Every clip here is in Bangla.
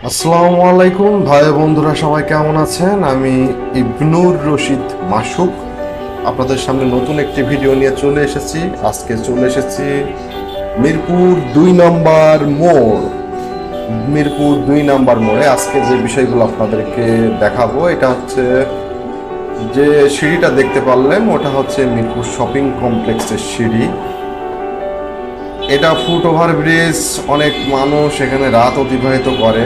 আসসালামু আলাইকুম ভাই বন্ধুরা, সবাই কেমন আছেন? আমি ইবনুর রশিদ মাসুক আপনাদের সামনে নতুন একটি ভিডিও নিয়ে চলে এসেছি। আজকে চলে এসেছি মিরপুর 2 নম্বর মোড়। মিরপুর 2 নম্বর মোড়ে আজকে যে বিষয়গুলো আপনাদেরকে দেখাবো, এটা হচ্ছে যে সিঁড়িটা দেখতে পারলেন, ওটা হচ্ছে মিরপুর শপিং কমপ্লেক্সের সিঁড়ি। এটা ফুট ওভার ব্রিজ। অনেক মানুষ এখানে রাত অতিবাহিত করে।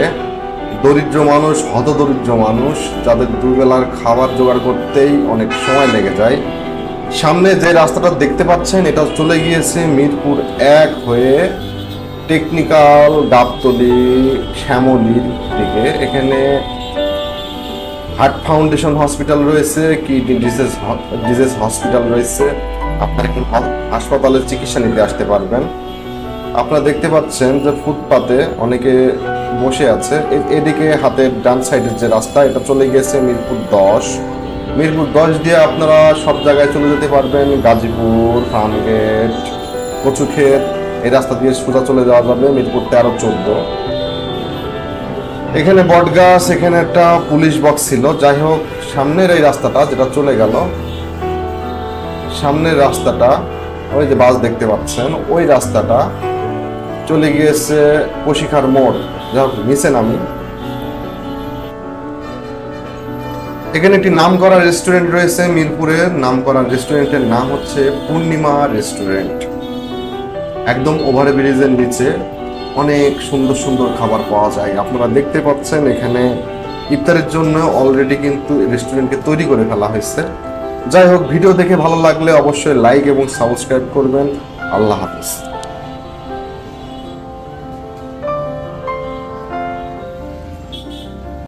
দরিদ্র মানুষ, হতদরিদ্র মানুষ, যাদের দুবেলার খাবার জোগাড় করতেই অনেক সময় লেগে যায়। সামনে যে রাস্তাটা দেখতে পাচ্ছেন, এটা চলে গিয়েছে মিরপুর 1 হয়ে টেকনিক্যাল, গাবতলী, শ্যামলীর দিকে। এখানে হার্ট ফাউন্ডেশন হসপিটাল রয়েছে, কিডনি ডিজিজ হসপিটাল রয়েছে। আপনারা এখন হাসপাতালের চিকিৎসা নিতে আসতে পারবেন। আপনারা দেখতে পাচ্ছেন যে ফুটপাতে অনেকে বসে আছে। এদিকে হাতের ডান সাইডের যে রাস্তা, এটা চলে গিয়েছে মিরপুর 10। মিরপুর 10 দিয়ে আপনারা সব জায়গায় চলে যেতে পারবেন। গাজীপুর, ফার্মগেট, কচুক্ষেত, এই রাস্তা দিয়ে সোজা চলে যাওয়া যাবে মিরপুর 13-14। এখানে বটগাছ, এখানে একটা পুলিশ বক্স ছিল। যাই হোক, সামনের এই রাস্তাটা যেটা চলে গেল, সামনের রাস্তাটা, ওই যে বাস দেখতে পাচ্ছেন, ওই রাস্তাটা চলে গিয়েছে পশিখার মোড়। যা হোক, নিচে নামি। এখানে একটি নামকরা রেস্টুরেন্ট রয়েছে মিরপুরের। নামকরা রেস্টুরেন্টের নাম হচ্ছে পূর্ণিমা রেস্টুরেন্ট। একদম ওভারব্রিজের নিচে অনেক সুন্দর সুন্দর খাবার পাওয়া যায়। আপনারা দেখতে পাচ্ছেন এখানে ইফতারের জন্য অলরেডি কিন্তু রেস্টুরেন্টকে তৈরি করে ফেলা হয়েছে। যাই হোক, ভিডিও দেখে ভালো লাগলে অবশ্যই লাইক এবং সাবস্ক্রাইব করবেন। আল্লাহ হাফেজ।